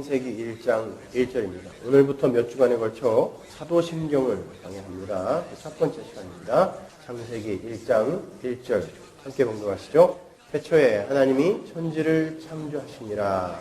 창세기 1장 1절입니다. 오늘부터 몇 주간에 걸쳐 사도신경을 강의합니다. 첫 번째 시간입니다. 창세기 1장 1절 함께 봉독하시죠. 태초에 하나님이 천지를 창조하시니라.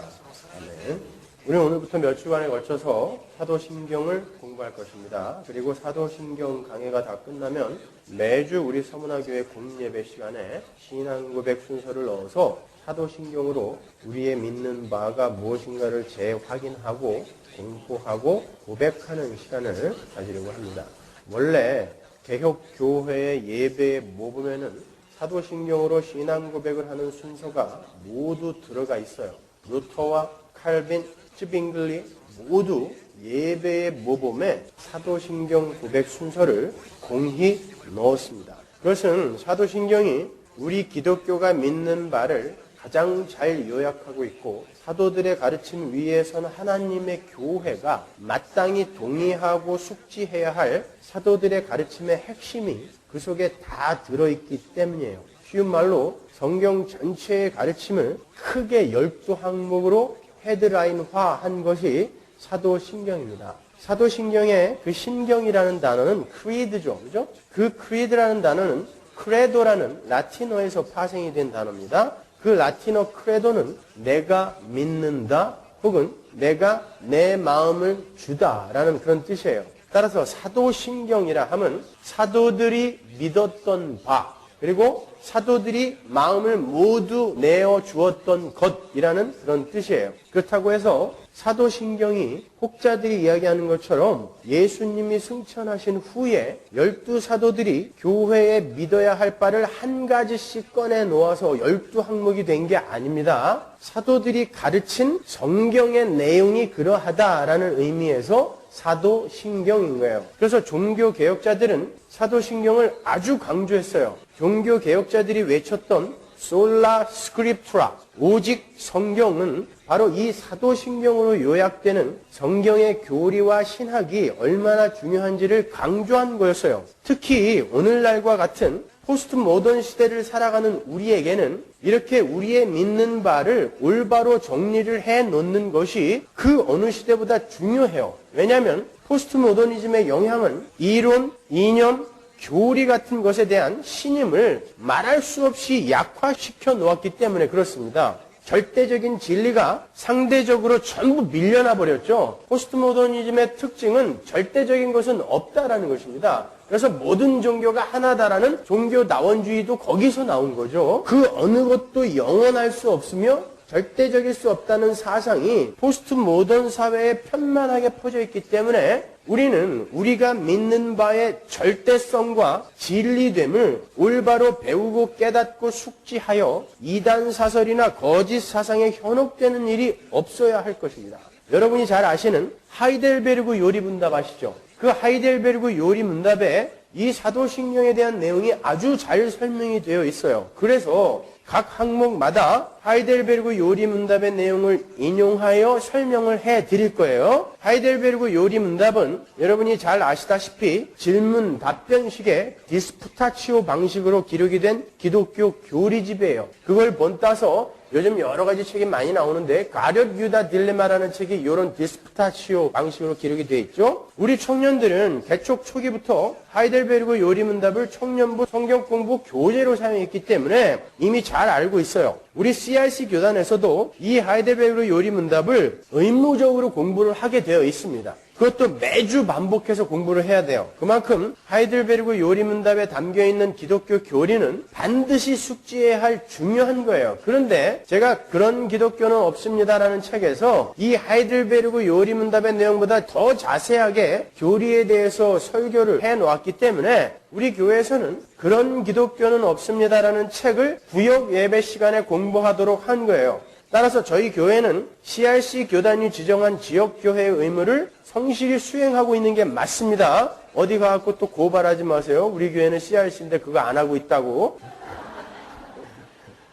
아멘. 우리는 오늘부터 몇 주간에 걸쳐서 사도신경을 공부할 것입니다. 그리고 사도신경 강의가 다 끝나면 매주 우리 서문화교회 공예배 시간에 신앙고백 순서를 넣어서 사도신경으로 우리의 믿는 바가 무엇인가를 재확인하고 공부하고 고백하는 시간을 가지려고 합니다. 원래 개혁교회의 예배의 모범에는 사도신경으로 신앙고백을 하는 순서가 모두 들어가 있어요. 루터와 칼빈, 츠빙글리 모두 예배의 모범에 사도신경 고백 순서를 공히 넣었습니다. 그것은 사도신경이 우리 기독교가 믿는 바를 가장 잘 요약하고 있고 사도들의 가르침 위에서는 하나님의 교회가 마땅히 동의하고 숙지해야 할 사도들의 가르침의 핵심이 그 속에 다 들어있기 때문이에요. 쉬운 말로 성경 전체의 가르침을 크게 12항목으로 헤드라인화한 것이 사도신경입니다. 사도신경의 그 신경이라는 단어는 creed죠. 그죠? 그 creed라는 단어는 credo라는 라틴어에서 파생이 된 단어입니다. 그 라틴어 credo는 내가 믿는다 혹은 내가 내 마음을 주다라는 그런 뜻이에요. 따라서 사도신경이라 하면 사도들이 믿었던 바 그리고 사도들이 마음을 모두 내어 주었던 것이라는 그런 뜻이에요. 그렇다고 해서 사도신경이 혹자들이 이야기하는 것처럼 예수님이 승천하신 후에 12사도들이 교회에 믿어야 할 바를 한 가지씩 꺼내 놓아서 12항목이 된 게 아닙니다. 사도들이 가르친 성경의 내용이 그러하다라는 의미에서 사도신경인 거예요. 그래서 종교개혁자들은 사도신경을 아주 강조했어요. 종교개혁자들이 외쳤던 솔라 스크립투라, 오직 성경은 바로 이 사도신경으로 요약되는 성경의 교리와 신학이 얼마나 중요한지를 강조한 거였어요. 특히 오늘날과 같은 포스트 모던 시대를 살아가는 우리에게는 이렇게 우리의 믿는 바를 올바로 정리를 해놓는 것이 그 어느 시대보다 중요해요. 왜냐하면 포스트 모더니즘의 영향은 이론, 이념, 교리 같은 것에 대한 신임을 말할 수 없이 약화시켜 놓았기 때문에 그렇습니다. 절대적인 진리가 상대적으로 전부 밀려나 버렸죠. 포스트 모더니즘의 특징은 절대적인 것은 없다라는 것입니다. 그래서 모든 종교가 하나다라는 종교다원주의도 거기서 나온 거죠. 그 어느 것도 영원할 수 없으며 절대적일 수 없다는 사상이 포스트 모던 사회에 편만하게 퍼져 있기 때문에 우리는 우리가 믿는 바의 절대성과 진리됨을 올바로 배우고 깨닫고 숙지하여 이단 사설이나 거짓 사상에 현혹되는 일이 없어야 할 것입니다. 여러분이 잘 아시는 하이델베르그 요리문답 아시죠? 그 하이델베르그 요리문답에 이 사도신경에 대한 내용이 아주 잘 설명이 되어 있어요. 그래서 각 항목마다 하이델베르그 요리문답의 내용을 인용하여 설명을 해드릴 거예요. 하이델베르그 요리문답은 여러분이 잘 아시다시피 질문 답변식의 디스푸타치오 방식으로 기록이 된 기독교 교리집이에요. 그걸 본따서 요즘 여러 가지 책이 많이 나오는데 가룟 유다 딜레마라는 책이 이런 디스푸타치오 방식으로 기록이 되어 있죠. 우리 청년들은 개척 초기부터 하이델베르그 요리문답을 청년부 성경공부 교재로 사용했기 때문에 이미 잘 알고 있어요. 우리 CRC 교단에서도 이 하이델베르그 요리문답을 의무적으로 공부를 하게 되어 있습니다. 그것도 매주 반복해서 공부를 해야 돼요. 그만큼 하이델베르그 요리문답에 담겨있는 기독교 교리는 반드시 숙지해야 할 중요한 거예요. 그런데 제가 그런 기독교는 없습니다라는 책에서 이 하이델베르그 요리문답의 내용보다 더 자세하게 교리에 대해서 설교를 해놓았기 때문에 우리 교회에서는 그런 기독교는 없습니다라는 책을 구역 예배 시간에 공부하도록 한 거예요. 따라서 저희 교회는 CRC 교단이 지정한 지역교회의 의무를 성실히 수행하고 있는 게 맞습니다. 어디 가갖고 또 고발하지 마세요. 우리 교회는 CRC인데 그거 안 하고 있다고.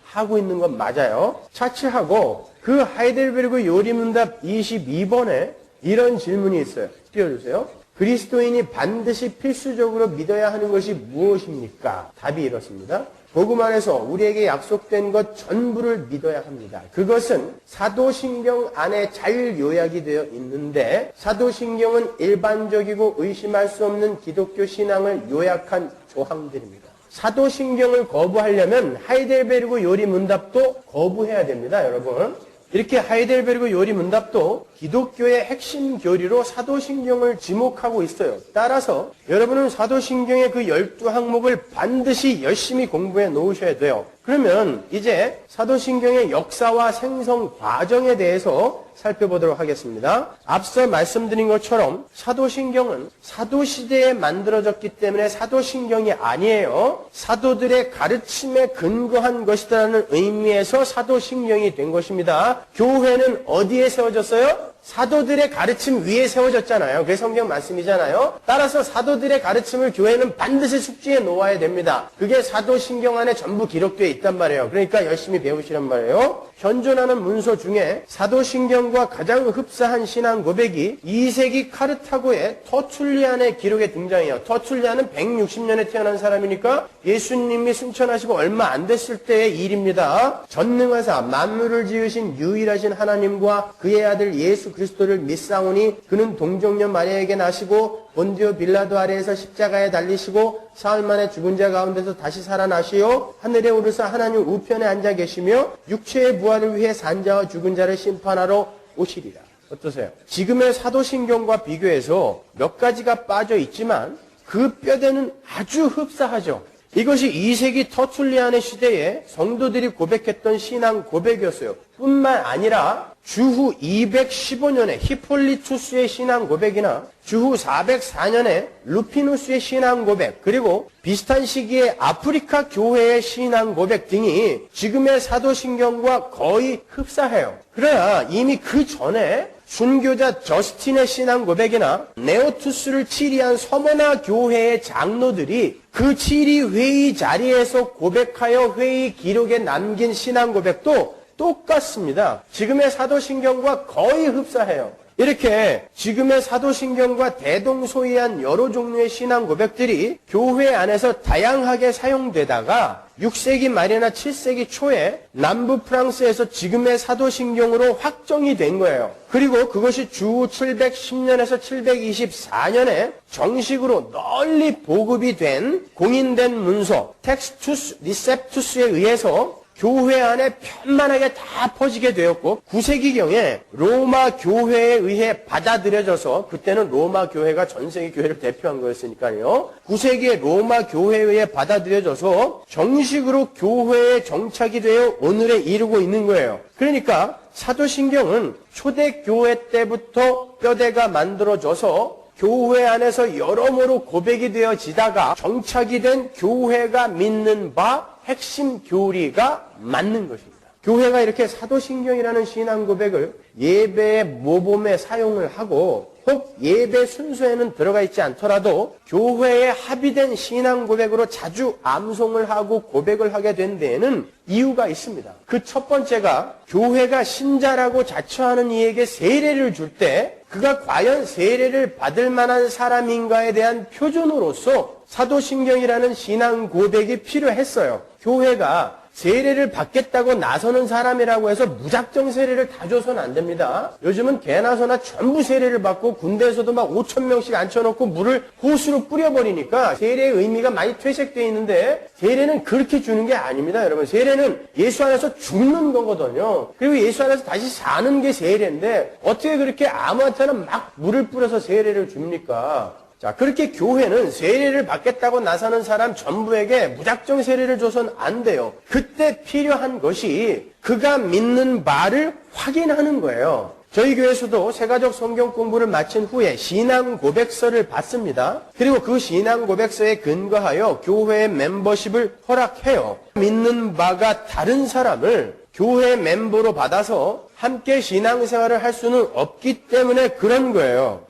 하고 있는 건 맞아요. 차치하고 그 하이델베르그 요리문답 22번에 이런 질문이 있어요. 띄워주세요. 그리스도인이 반드시 필수적으로 믿어야 하는 것이 무엇입니까? 답이 이렇습니다. 복음 안에서 우리에게 약속된 것 전부를 믿어야 합니다. 그것은 사도신경 안에 잘 요약이 되어 있는데 사도신경은 일반적이고 의심할 수 없는 기독교 신앙을 요약한 조항들입니다. 사도신경을 거부하려면 하이델베르그 요리문답도 거부해야 됩니다, 여러분. 이렇게 하이델베르그 요리문답도 기독교의 핵심 교리로 사도신경을 지목하고 있어요. 따라서 여러분은 사도신경의 그 12항목을 반드시 열심히 공부해 놓으셔야 돼요. 그러면 이제 사도신경의 역사와 생성 과정에 대해서 살펴보도록 하겠습니다. 앞서 말씀드린 것처럼 사도신경은 사도시대에 만들어졌기 때문에 사도신경이 아니에요. 사도들의 가르침에 근거한 것이라는 의미에서 사도신경이 된 것입니다. 교회는 어디에 세워졌어요? 사도들의 가르침 위에 세워졌잖아요. 그게 성경 말씀이잖아요. 따라서 사도들의 가르침을 교회는 반드시 숙지해 놓아야 됩니다. 그게 사도신경 안에 전부 기록되어 있단 말이에요. 그러니까 열심히 배우시란 말이에요. 현존하는 문서 중에 사도신경과 가장 흡사한 신앙 고백이 2세기 카르타고의 터툴리안의 기록에 등장해요. 터툴리안은 160년에 태어난 사람이니까 예수님이 승천하시고 얼마 안 됐을 때의 일입니다. 전능하사 만물을 지으신 유일하신 하나님과 그의 아들 예수 그리스도를 믿사오니 그는 동정녀 마리아에게 나시고 본디오 빌라도 아래에서 십자가에 달리시고 사흘 만에 죽은 자 가운데서 다시 살아나시어 하늘에 오르사 하나님 우편에 앉아 계시며 육체의 부활을 위해 산자와 죽은 자를 심판하러 오시리라. 어떠세요? 지금의 사도신경과 비교해서 몇 가지가 빠져 있지만 그 뼈대는 아주 흡사하죠. 이것이 2세기 터툴리안의 시대에 성도들이 고백했던 신앙 고백이었어요. 뿐만 아니라 주후 215년에 히폴리투스의 신앙 고백이나 주후 404년에 루피누스의 신앙 고백, 그리고 비슷한 시기에 아프리카 교회의 신앙 고백 등이 지금의 사도신경과 거의 흡사해요. 그러나 이미 그 전에 순교자 저스틴의 신앙 고백이나 네오투스를 치리한 서머나 교회의 장로들이 그 치리 회의 자리에서 고백하여 회의 기록에 남긴 신앙 고백도 똑같습니다. 지금의 사도신경과 거의 흡사해요. 이렇게 지금의 사도신경과 대동소이한 여러 종류의 신앙 고백들이 교회 안에서 다양하게 사용되다가 6세기 말이나 7세기 초에 남부 프랑스에서 지금의 사도신경으로 확정이 된 거예요. 그리고 그것이 주후 710년에서 724년에 정식으로 널리 보급이 된 공인된 문서 텍스투스 리셉투스에 의해서 교회 안에 편만하게 다 퍼지게 되었고 9세기경에 로마 교회에 의해 받아들여져서, 그때는 로마 교회가 전 세계 교회를 대표한 거였으니까요. 9세기에 로마 교회에 의해 받아들여져서 정식으로 교회에 정착이 되어 오늘에 이르고 있는 거예요. 그러니까 사도신경은 초대교회 때부터 뼈대가 만들어져서 교회 안에서 여러모로 고백이 되어지다가 정착이 된 교회가 믿는 바 핵심 교리가 맞는 것입니다. 교회가 이렇게 사도신경이라는 신앙 고백을 예배의 모범에 사용을 하고 혹 예배 순서에는 들어가 있지 않더라도 교회에 합의된 신앙 고백으로 자주 암송을 하고 고백을 하게 된 데에는 이유가 있습니다. 그 첫 번째가 교회가 신자라고 자처하는 이에게 세례를 줄 때 그가 과연 세례를 받을 만한 사람인가에 대한 표준으로서 사도신경이라는 신앙 고백이 필요했어요. 교회가 세례를 받겠다고 나서는 사람이라고 해서 무작정 세례를 다 줘서는 안 됩니다. 요즘은 개나 소나 전부 세례를 받고 군대에서도 막 5,000명씩 앉혀놓고 물을 호수로 뿌려버리니까 세례의 의미가 많이 퇴색되어 있는데 세례는 그렇게 주는 게 아닙니다. 여러분, 세례는 예수 안에서 죽는 거거든요. 그리고 예수 안에서 다시 사는 게 세례인데 어떻게 그렇게 아무한테나 막 물을 뿌려서 세례를 줍니까? 자, 그렇게 교회는 세례를 받겠다고 나서는 사람 전부에게 무작정 세례를 줘서는 안 돼요. 그때 필요한 것이 그가 믿는 바를 확인하는 거예요. 저희 교회에서도 세가족 성경 공부를 마친 후에 신앙 고백서를 받습니다. 그리고 그 신앙 고백서에 근거하여 교회의 멤버십을 허락해요. 믿는 바가 다른 사람을 교회 멤버로 받아서 함께 신앙생활을 할 수는 없기 때문에 그런 거예요.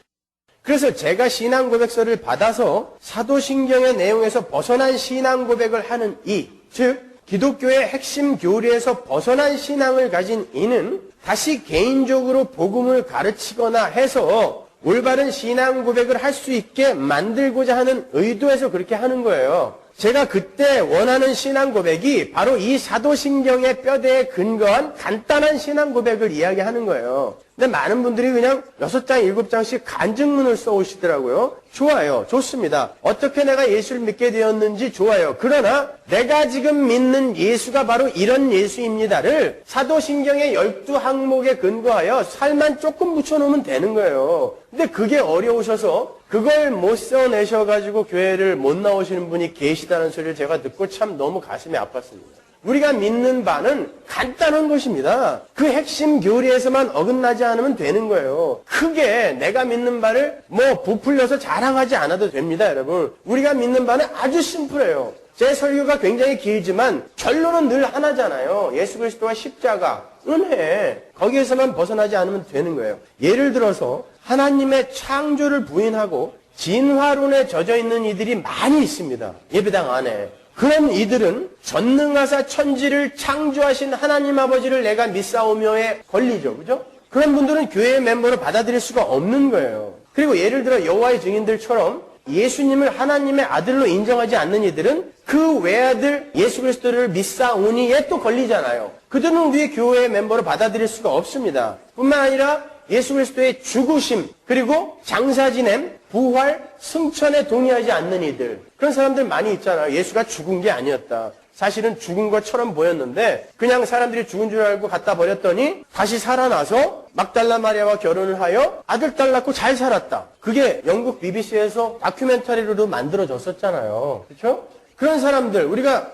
그래서 제가 신앙 고백서를 받아서 사도신경의 내용에서 벗어난 신앙 고백을 하는 이, 즉 기독교의 핵심 교리에서 벗어난 신앙을 가진 이는 다시 개인적으로 복음을 가르치거나 해서 올바른 신앙 고백을 할 수 있게 만들고자 하는 의도에서 그렇게 하는 거예요. 제가 그때 원하는 신앙 고백이 바로 이 사도신경의 뼈대에 근거한 간단한 신앙 고백을 이야기하는 거예요. 근데 많은 분들이 그냥 6장, 7장씩 간증문을 써오시더라고요. 좋아요. 좋습니다. 어떻게 내가 예수를 믿게 되었는지 좋아요. 그러나 내가 지금 믿는 예수가 바로 이런 예수입니다를 사도신경의 12항목에 근거하여 살만 조금 붙여놓으면 되는 거예요. 근데 그게 어려우셔서 그걸 못 써내셔가지고 교회를 못 나오시는 분이 계시다는 소리를 제가 듣고 참 너무 가슴이 아팠습니다. 우리가 믿는 바는 간단한 것입니다. 그 핵심 교리에서만 어긋나지 않으면 되는 거예요. 크게 내가 믿는 바를 부풀려서 자랑하지 않아도 됩니다, 여러분. 우리가 믿는 바는 아주 심플해요. 제 설교가 굉장히 길지만 결론은 늘 하나잖아요. 예수 그리스도와 십자가, 은혜. 거기에서만 벗어나지 않으면 되는 거예요. 예를 들어서 하나님의 창조를 부인하고 진화론에 젖어 있는 이들이 많이 있습니다. 예배당 안에. 그런 이들은 전능하사 천지를 창조하신 하나님 아버지를 내가 믿사오며에 걸리죠. 그죠? 그런 분들은 교회의 멤버로 받아들일 수가 없는 거예요. 그리고 예를 들어 여호와의 증인들처럼 예수님을 하나님의 아들로 인정하지 않는 이들은 그 외아들 예수 그리스도를 믿사오니에 또 걸리잖아요. 그들은 우리의 교회의 멤버로 받아들일 수가 없습니다. 뿐만 아니라 예수 그리스도의 죽으심, 그리고 장사 지냄, 부활, 승천에 동의하지 않는 이들. 그런 사람들 많이 있잖아요. 예수가 죽은 게 아니었다. 사실은 죽은 것처럼 보였는데 그냥 사람들이 죽은 줄 알고 갖다 버렸더니 다시 살아나서 막달라 마리아와 결혼을 하여 아들, 딸 낳고 잘 살았다. 그게 영국 BBC에서 다큐멘터리로도 만들어졌었잖아요. 그렇죠? 그런 사람들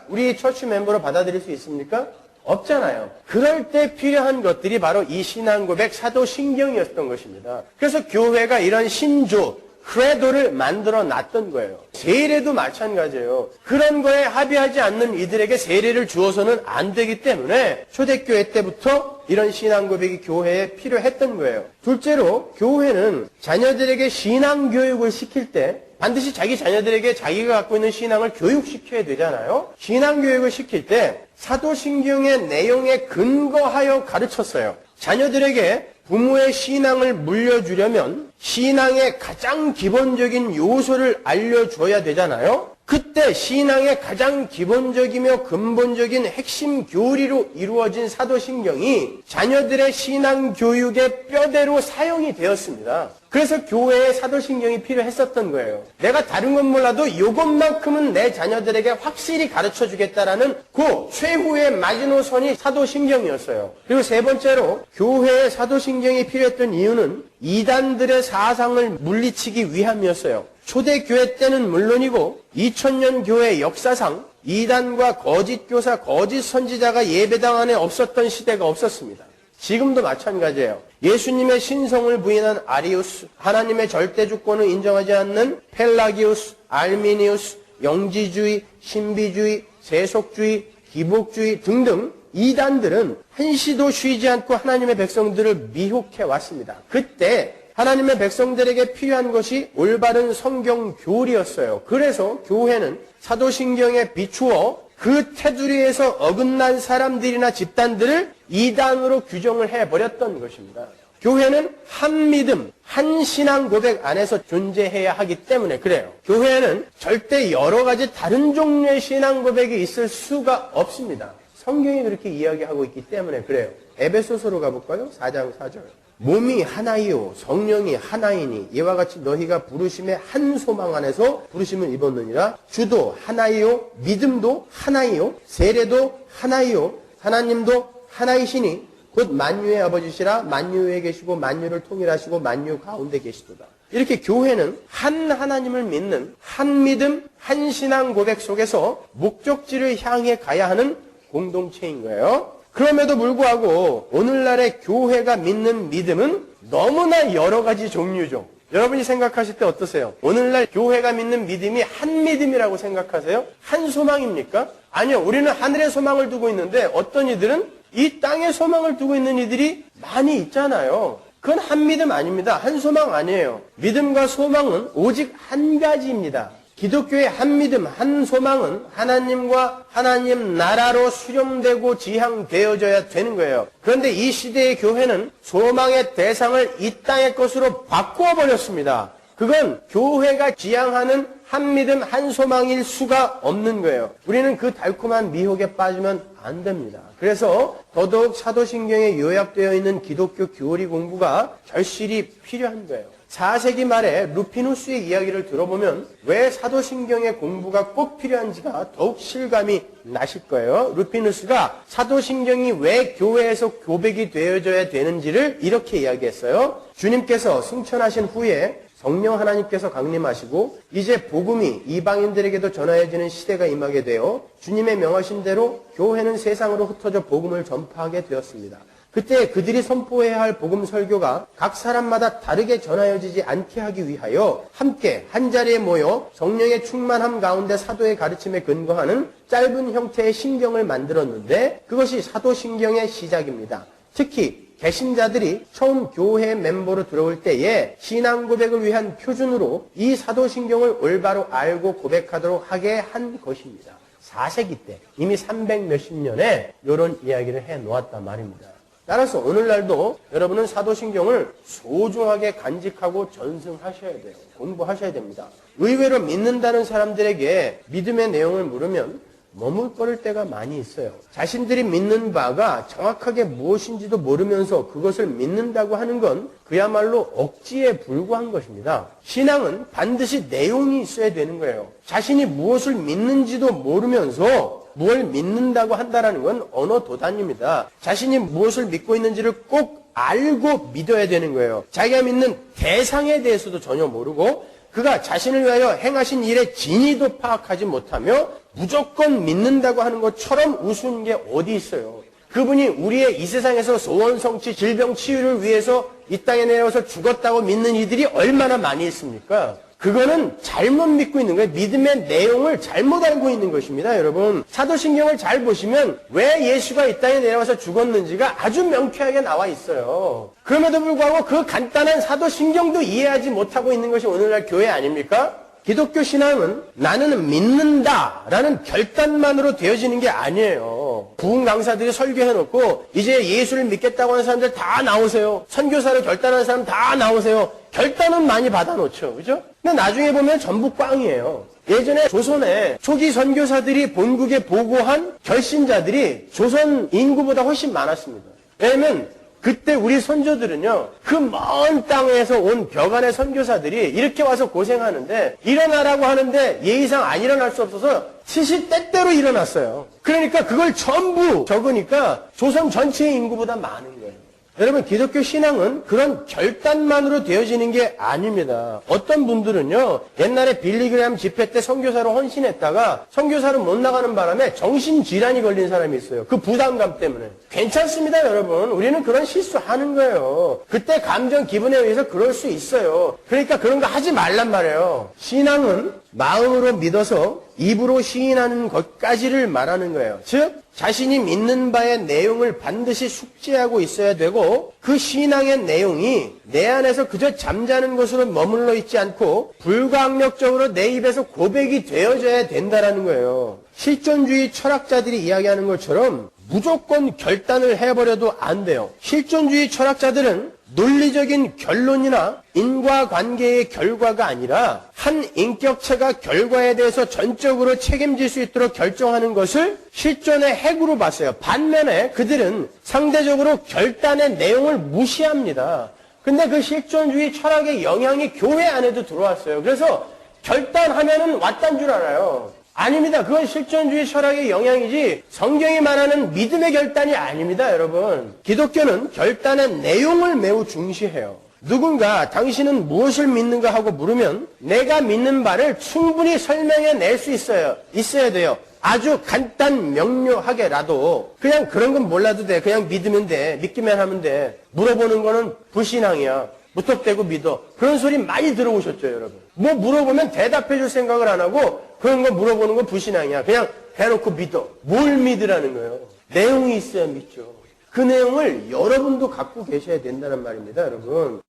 우리 처치 멤버로 받아들일 수 있습니까? 없잖아요. 그럴 때 필요한 것들이 바로 이 신앙고백 사도신경이었던 것입니다. 그래서 교회가 이런 신조, 크레도를 만들어 놨던 거예요. 세례도 마찬가지예요. 그런 거에 합의하지 않는 이들에게 세례를 주어서는 안 되기 때문에 초대교회 때부터 이런 신앙고백이 교회에 필요했던 거예요. 둘째로 교회는 자녀들에게 신앙교육을 시킬 때 반드시 자기 자녀들에게 자기가 갖고 있는 신앙을 교육시켜야 되잖아요. 신앙교육을 시킬 때 사도신경의 내용에 근거하여 가르쳤어요. 자녀들에게 부모의 신앙을 물려주려면 신앙의 가장 기본적인 요소를 알려줘야 되잖아요. 그때 신앙의 가장 기본적이며 근본적인 핵심 교리로 이루어진 사도신경이 자녀들의 신앙 교육의 뼈대로 사용이 되었습니다. 그래서 교회에 사도신경이 필요했었던 거예요. 내가 다른 건 몰라도 이것만큼은 내 자녀들에게 확실히 가르쳐주겠다라는 그 최후의 마지노선이 사도신경이었어요. 그리고 세 번째로 교회에 사도신경이 필요했던 이유는 이단들의 사상을 물리치기 위함이었어요. 초대교회 때는 물론이고 2000년 교회 역사상 이단과 거짓 교사, 거짓 선지자가 예배당 안에 없었던 시대가 없었습니다. 지금도 마찬가지예요. 예수님의 신성을 부인한 아리우스, 하나님의 절대 주권을 인정하지 않는 펠라기우스, 알미니우스, 영지주의, 신비주의, 세속주의, 기복주의 등등 이단들은 한시도 쉬지 않고 하나님의 백성들을 미혹해 왔습니다. 그때 하나님의 백성들에게 필요한 것이 올바른 성경 교리였어요. 그래서 교회는 사도신경에 비추어 그 테두리에서 어긋난 사람들이나 집단들을 이단으로 규정을 해버렸던 것입니다. 교회는 한 믿음, 한 신앙 고백 안에서 존재해야 하기 때문에 그래요. 교회에는 절대 여러 가지 다른 종류의 신앙 고백이 있을 수가 없습니다. 성경이 그렇게 이야기하고 있기 때문에 그래요. 에베소서로 가볼까요? 4장 4절. 몸이 하나이요 성령이 하나이니 이와 같이 너희가 부르심의 한 소망 안에서 부르심을 입었느니라. 주도 하나이요 믿음도 하나이요 세례도 하나이요 하나님도 하나이시니 곧 만유의 아버지시라. 만유에 계시고 만유를 통일하시고 만유 가운데 계시도다. 이렇게 교회는 한 하나님을 믿는 한 믿음, 한 신앙 고백 속에서 목적지를 향해 가야 하는 공동체인 거예요. 그럼에도 불구하고 오늘날의 교회가 믿는 믿음은 너무나 여러 가지 종류죠. 여러분이 생각하실 때 어떠세요? 오늘날 교회가 믿는 믿음이 한 믿음이라고 생각하세요? 한 소망입니까? 아니요. 우리는 하늘에 소망을 두고 있는데 어떤 이들은 이 땅에 소망을 두고 있는 이들이 많이 있잖아요. 그건 한 믿음 아닙니다. 한 소망 아니에요. 믿음과 소망은 오직 한 가지입니다. 기독교의 한 믿음, 한 소망은 하나님과 하나님 나라로 수렴되고 지향되어져야 되는 거예요. 그런데 이 시대의 교회는 소망의 대상을 이 땅의 것으로 바꾸어 버렸습니다. 그건 교회가 지향하는 한 믿음, 한 소망일 수가 없는 거예요. 우리는 그 달콤한 미혹에 빠지면 안 됩니다. 그래서 더더욱 사도신경에 요약되어 있는 기독교 교리 공부가 절실히 필요한 거예요. 4세기 말에 루피누스의 이야기를 들어보면 왜 사도신경의 공부가 꼭 필요한지가 더욱 실감이 나실 거예요. 루피누스가 사도신경이 왜 교회에서 고백이 되어져야 되는지를 이렇게 이야기했어요. 주님께서 승천하신 후에 성령 하나님께서 강림하시고 이제 복음이 이방인들에게도 전하여지는 시대가 임하게 되어 주님의 명하신 대로 교회는 세상으로 흩어져 복음을 전파하게 되었습니다. 그때 그들이 선포해야 할 복음 설교가 각 사람마다 다르게 전하여지지 않게 하기 위하여 함께 한자리에 모여 성령의 충만함 가운데 사도의 가르침에 근거하는 짧은 형태의 신경을 만들었는데 그것이 사도신경의 시작입니다. 특히 개신자들이 처음 교회 멤버로 들어올 때에 신앙 고백을 위한 표준으로 이 사도신경을 올바로 알고 고백하도록 하게 한 것입니다. 4세기 때 이미 300 몇십 년에 이런 이야기를 해놓았단 말입니다. 따라서 오늘날도 여러분은 사도신경을 소중하게 간직하고 전승하셔야 돼요. 공부하셔야 됩니다. 의외로 믿는다는 사람들에게 믿음의 내용을 물으면 머뭇거릴 때가 많이 있어요. 자신들이 믿는 바가 정확하게 무엇인지도 모르면서 그것을 믿는다고 하는 건 그야말로 억지에 불과한 것입니다. 신앙은 반드시 내용이 있어야 되는 거예요. 자신이 무엇을 믿는지도 모르면서 무엇을 믿는다고 한다는 건 언어 도단입니다. 자신이 무엇을 믿고 있는지를 꼭 알고 믿어야 되는 거예요. 자기가 믿는 대상에 대해서도 전혀 모르고 그가 자신을 위하여 행하신 일의 진위도 파악하지 못하며 무조건 믿는다고 하는 것처럼 우스운 게 어디 있어요. 그분이 우리의 이 세상에서 소원 성취, 질병 치유를 위해서 이 땅에 내려와서 죽었다고 믿는 이들이 얼마나 많이 있습니까? 그거는 잘못 믿고 있는 거예요. 믿음의 내용을 잘못 알고 있는 것입니다, 여러분. 사도신경을 잘 보시면 왜 예수가 이 땅에 내려와서 죽었는지가 아주 명쾌하게 나와 있어요. 그럼에도 불구하고 그 간단한 사도신경도 이해하지 못하고 있는 것이 오늘날 교회 아닙니까? 기독교 신앙은 나는 믿는다라는 결단만으로 되어지는 게 아니에요. 부흥 강사들이 설교해놓고 이제 예수를 믿겠다고 하는 사람들 다 나오세요. 선교사를 결단하는 사람 다 나오세요. 결단은 많이 받아놓죠. 그죠? 근데 나중에 보면 전부 꽝이에요. 예전에 조선에 초기 선교사들이 본국에 보고한 결신자들이 조선 인구보다 훨씬 많았습니다. 왜냐면 그때 우리 선조들은요, 그 먼 땅에서 온 벽안의 선교사들이 이렇게 와서 고생하는데, 일어나라고 하는데 예의상 안 일어날 수 없어서 시시때때로 일어났어요. 그러니까 그걸 전부 적으니까 조선 전체의 인구보다 많은 거예요. 여러분, 기독교 신앙은 그런 결단만으로 되어지는 게 아닙니다. 어떤 분들은요, 옛날에 빌리그램 집회 때 선교사로 헌신했다가 선교사로 못 나가는 바람에 정신질환이 걸린 사람이 있어요. 그 부담감 때문에. 괜찮습니다, 여러분. 우리는 그런 실수하는 거예요. 그때 감정, 기분에 의해서 그럴 수 있어요. 그러니까 그런 거 하지 말란 말이에요. 신앙은 마음으로 믿어서 입으로 시인하는 것까지를 말하는 거예요. 즉, 자신이 믿는 바의 내용을 반드시 숙지하고 있어야 되고 그 신앙의 내용이 내 안에서 그저 잠자는 것으로 머물러 있지 않고 불가항력적으로 내 입에서 고백이 되어져야 된다는 거예요. 실존주의 철학자들이 이야기하는 것처럼 무조건 결단을 해버려도 안 돼요. 실존주의 철학자들은 논리적인 결론이나 인과관계의 결과가 아니라 한 인격체가 결과에 대해서 전적으로 책임질 수 있도록 결정하는 것을 실존의 핵으로 봤어요. 반면에 그들은 상대적으로 결단의 내용을 무시합니다. 근데 그 실존주의 철학의 영향이 교회 안에도 들어왔어요. 그래서 결단하면은 왔단 줄 알아요. 아닙니다. 그건 실존주의 철학의 영향이지 성경이 말하는 믿음의 결단이 아닙니다, 여러분. 기독교는 결단의 내용을 매우 중시해요. 누군가 당신은 무엇을 믿는가 하고 물으면 내가 믿는 바를 충분히 설명해 낼 수 있어야 돼요. 아주 간단 명료하게라도 그냥 그런 건 몰라도 돼. 그냥 믿으면 돼. 믿기만 하면 돼. 물어보는 거는 불신앙이야. 무턱대고 믿어. 그런 소리 많이 들어오셨죠, 여러분. 뭐 물어보면 대답해 줄 생각을 안 하고 그런 거 물어보는 건 불신앙이야. 그냥 대놓고 믿어. 뭘 믿으라는 거예요? 내용이 있어야 믿죠. 그 내용을 여러분도 갖고 계셔야 된다는 말입니다, 여러분.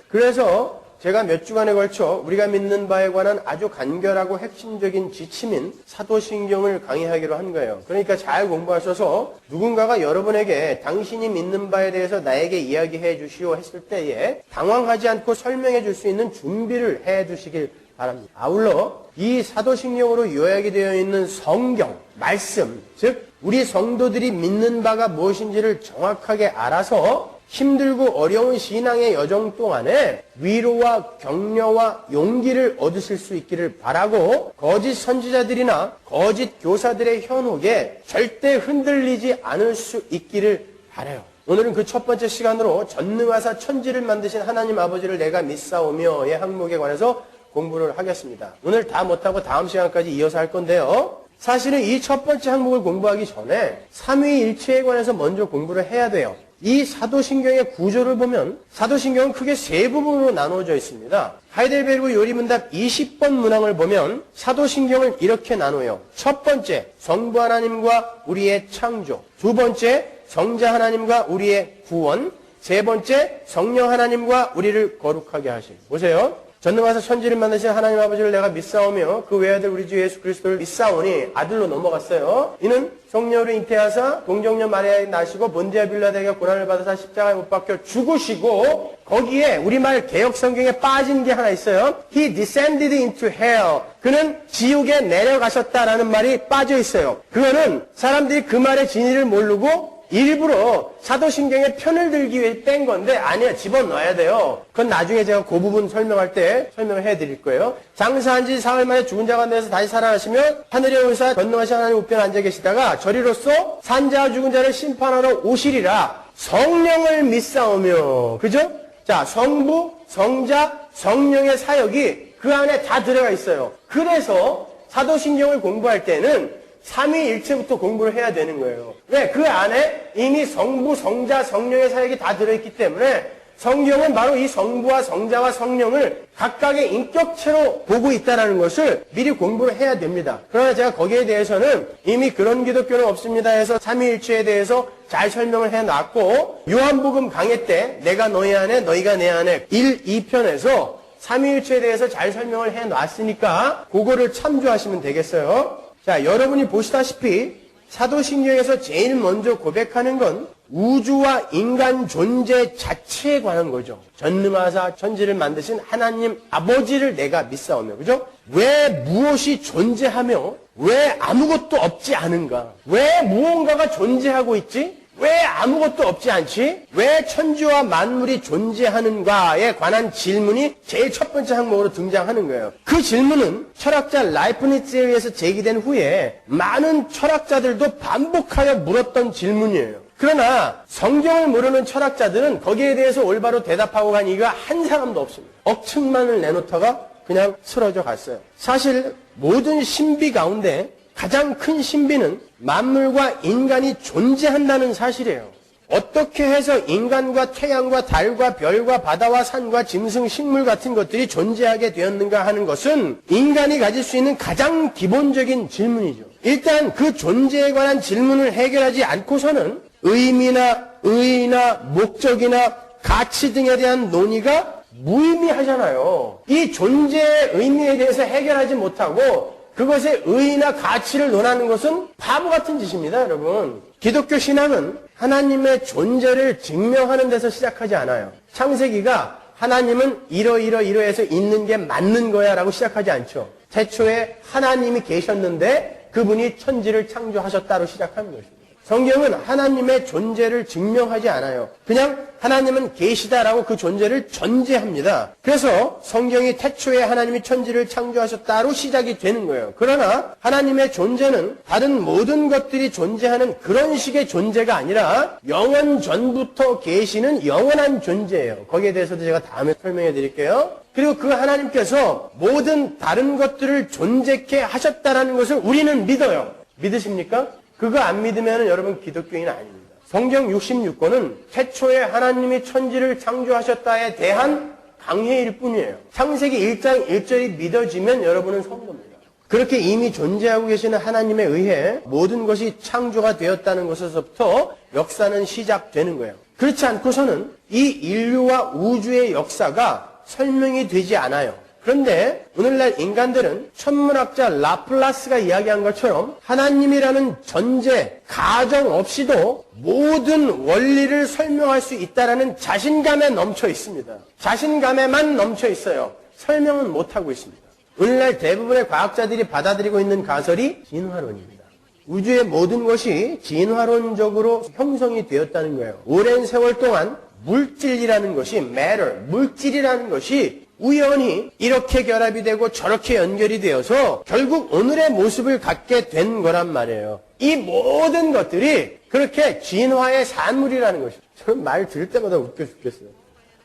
그래서 제가 몇 주간에 걸쳐 우리가 믿는 바에 관한 아주 간결하고 핵심적인 지침인 사도신경을 강의하기로 한 거예요. 그러니까 잘 공부하셔서 누군가가 여러분에게 당신이 믿는 바에 대해서 나에게 이야기해 주시오 했을 때에 당황하지 않고 설명해 줄 수 있는 준비를 해 두시길 바랍니다. 아울러 이 사도신경으로 요약이 되어 있는 성경, 말씀, 즉 우리 성도들이 믿는 바가 무엇인지를 정확하게 알아서 힘들고 어려운 신앙의 여정 동안에 위로와 격려와 용기를 얻으실 수 있기를 바라고 거짓 선지자들이나 거짓 교사들의 현혹에 절대 흔들리지 않을 수 있기를 바라요. 오늘은 그 첫 번째 시간으로 전능하사 천지를 만드신 하나님 아버지를 내가 믿사오며의 항목에 관해서 공부를 하겠습니다. 오늘 다 못하고 다음 시간까지 이어서 할 건데요. 사실은 이 첫 번째 항목을 공부하기 전에 삼위일체에 관해서 먼저 공부를 해야 돼요. 이 사도신경의 구조를 보면 사도신경은 크게 세 부분으로 나누어져 있습니다. 하이델베르그 요리문답 20번 문항을 보면 사도신경을 이렇게 나눠요. 첫 번째, 성부 하나님과 우리의 창조. 두 번째, 성자 하나님과 우리의 구원. 세 번째, 성령 하나님과 우리를 거룩하게 하심. 보세요. 전능하사 천지를 만드신 하나님 아버지를 내가 믿사오며 그 외아들 우리 주 예수 그리스도를 믿사오니 아들로 넘어갔어요. 이는 성령으로 잉태하사 동정녀 마리아에 나시고 본디아 빌라드에게 고난을 받아서 십자가에 못 박혀 죽으시고 거기에 우리말 개역 성경에 빠진 게 하나 있어요. He descended into hell. 그는 지옥에 내려가셨다라는 말이 빠져 있어요. 그거는 사람들이 그 말의 진위를 모르고 일부러 사도신경에 편을 들기 위해 뺀 건데 아니야, 집어넣어야 돼요. 그건 나중에 제가 그 부분 설명할 때 설명을 해드릴 거예요. 장사한 지 사흘 만에 죽은 자가 되어서 다시 살아나시면 하늘의 의사 전능하신 하나님 우편에 앉아 계시다가 저리로서 산자와 죽은 자를 심판하러 오시리라. 성령을 믿사오며, 그죠? 자, 성부, 성자, 성령의 사역이 그 안에 다 들어가 있어요. 그래서 사도신경을 공부할 때는 삼위일체부터 공부를 해야 되는 거예요. 왜? 그 안에 이미 성부, 성자, 성령의 사역이 다 들어있기 때문에 성경은 바로 이 성부와 성자와 성령을 각각의 인격체로 보고 있다는 것을 미리 공부를 해야 됩니다. 그러나 제가 거기에 대해서는 이미 그런 기독교는 없습니다 해서 삼위일체에 대해서 잘 설명을 해놨고 요한복음 강해 때 내가 너희 안에 너희가 내 안에 1, 2편에서 삼위일체에 대해서 잘 설명을 해놨으니까 그거를 참조하시면 되겠어요. 자, 여러분이 보시다시피 사도신경에서 제일 먼저 고백하는 건 우주와 인간 존재 자체에 관한 거죠. 전능하사 천지를 만드신 하나님 아버지를 내가 믿사오며, 그죠? 왜 무엇이 존재하며 왜 아무것도 없지 않은가? 왜 무언가가 존재하고 있지? 왜 아무것도 없지 않지? 왜 천지와 만물이 존재하는가에 관한 질문이 제일 첫 번째 항목으로 등장하는 거예요. 그 질문은 철학자 라이프니츠에 의해서 제기된 후에 많은 철학자들도 반복하여 물었던 질문이에요. 그러나 성경을 모르는 철학자들은 거기에 대해서 올바로 대답하고 간 이가 한 사람도 없습니다. 억측만을 내놓다가 그냥 쓰러져 갔어요. 사실 모든 신비 가운데 가장 큰 신비는 만물과 인간이 존재한다는 사실이에요. 어떻게 해서 인간과 태양과 달과 별과 바다와 산과 짐승, 식물 같은 것들이 존재하게 되었는가 하는 것은 인간이 가질 수 있는 가장 기본적인 질문이죠. 일단 그 존재에 관한 질문을 해결하지 않고서는 의미나 의의나 목적이나 가치 등에 대한 논의가 무의미하잖아요. 이 존재의 의미에 대해서 해결하지 못하고 그것의 의의나 가치를 논하는 것은 바보 같은 짓입니다, 여러분. 기독교 신앙은 하나님의 존재를 증명하는 데서 시작하지 않아요. 창세기가 하나님은 이러해서 있는 게 맞는 거야 라고 시작하지 않죠. 태초에 하나님이 계셨는데 그분이 천지를 창조하셨다로 시작하는 것입니다. 성경은 하나님의 존재를 증명하지 않아요. 그냥 하나님은 계시다라고 그 존재를 전제합니다. 그래서 성경이 태초에 하나님이 천지를 창조하셨다로 시작이 되는 거예요. 그러나 하나님의 존재는 다른 모든 것들이 존재하는 그런 식의 존재가 아니라 영원 전부터 계시는 영원한 존재예요. 거기에 대해서도 제가 다음에 설명해 드릴게요. 그리고 그 하나님께서 모든 다른 것들을 존재케 하셨다라는 것을 우리는 믿어요. 믿으십니까? 그거 안 믿으면 여러분 기독교인 아닙니다. 성경 66권은 태초에 하나님이 천지를 창조하셨다에 대한 강해일 뿐이에요. 창세기 1장 1절이 믿어지면 여러분은 성도입니다. 그렇게 이미 존재하고 계시는 하나님에 의해 모든 것이 창조가 되었다는 것에서부터 역사는 시작되는 거예요. 그렇지 않고서는 이 인류와 우주의 역사가 설명이 되지 않아요. 그런데 오늘날 인간들은 천문학자 라플라스가 이야기한 것처럼 하나님이라는 전제, 가정 없이도 모든 원리를 설명할 수 있다는 자신감에 넘쳐 있습니다. 자신감에만 넘쳐 있어요. 설명은 못하고 있습니다. 오늘날 대부분의 과학자들이 받아들이고 있는 가설이 진화론입니다. 우주의 모든 것이 진화론적으로 형성이 되었다는 거예요. 오랜 세월 동안 물질이라는 것이 matter, 물질이라는 것이 우연히 이렇게 결합이 되고 저렇게 연결이 되어서 결국 오늘의 모습을 갖게 된 거란 말이에요. 이 모든 것들이 그렇게 진화의 산물이라는 것이죠. 저는 말 들을 때마다 웃겨 죽겠어요.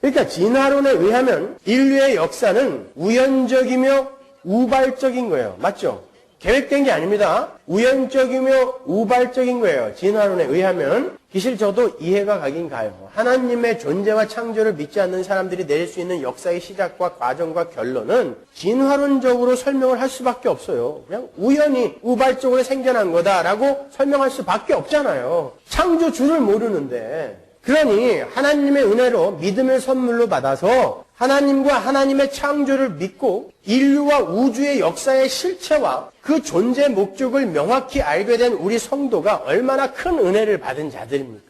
그러니까 진화론에 의하면 인류의 역사는 우연적이며 우발적인 거예요. 맞죠? 계획된 게 아닙니다. 우연적이며 우발적인 거예요. 진화론에 의하면. 사실 저도 이해가 가긴 가요. 하나님의 존재와 창조를 믿지 않는 사람들이 내릴 수 있는 역사의 시작과 과정과 결론은 진화론적으로 설명을 할 수밖에 없어요. 그냥 우연히 우발적으로 생겨난 거다라고 설명할 수밖에 없잖아요. 창조주를 모르는데. 그러니 하나님의 은혜로 믿음을 선물로 받아서 하나님과 하나님의 창조를 믿고 인류와 우주의 역사의 실체와 그 존재 목적을 명확히 알게 된 우리 성도가 얼마나 큰 은혜를 받은 자들입니까?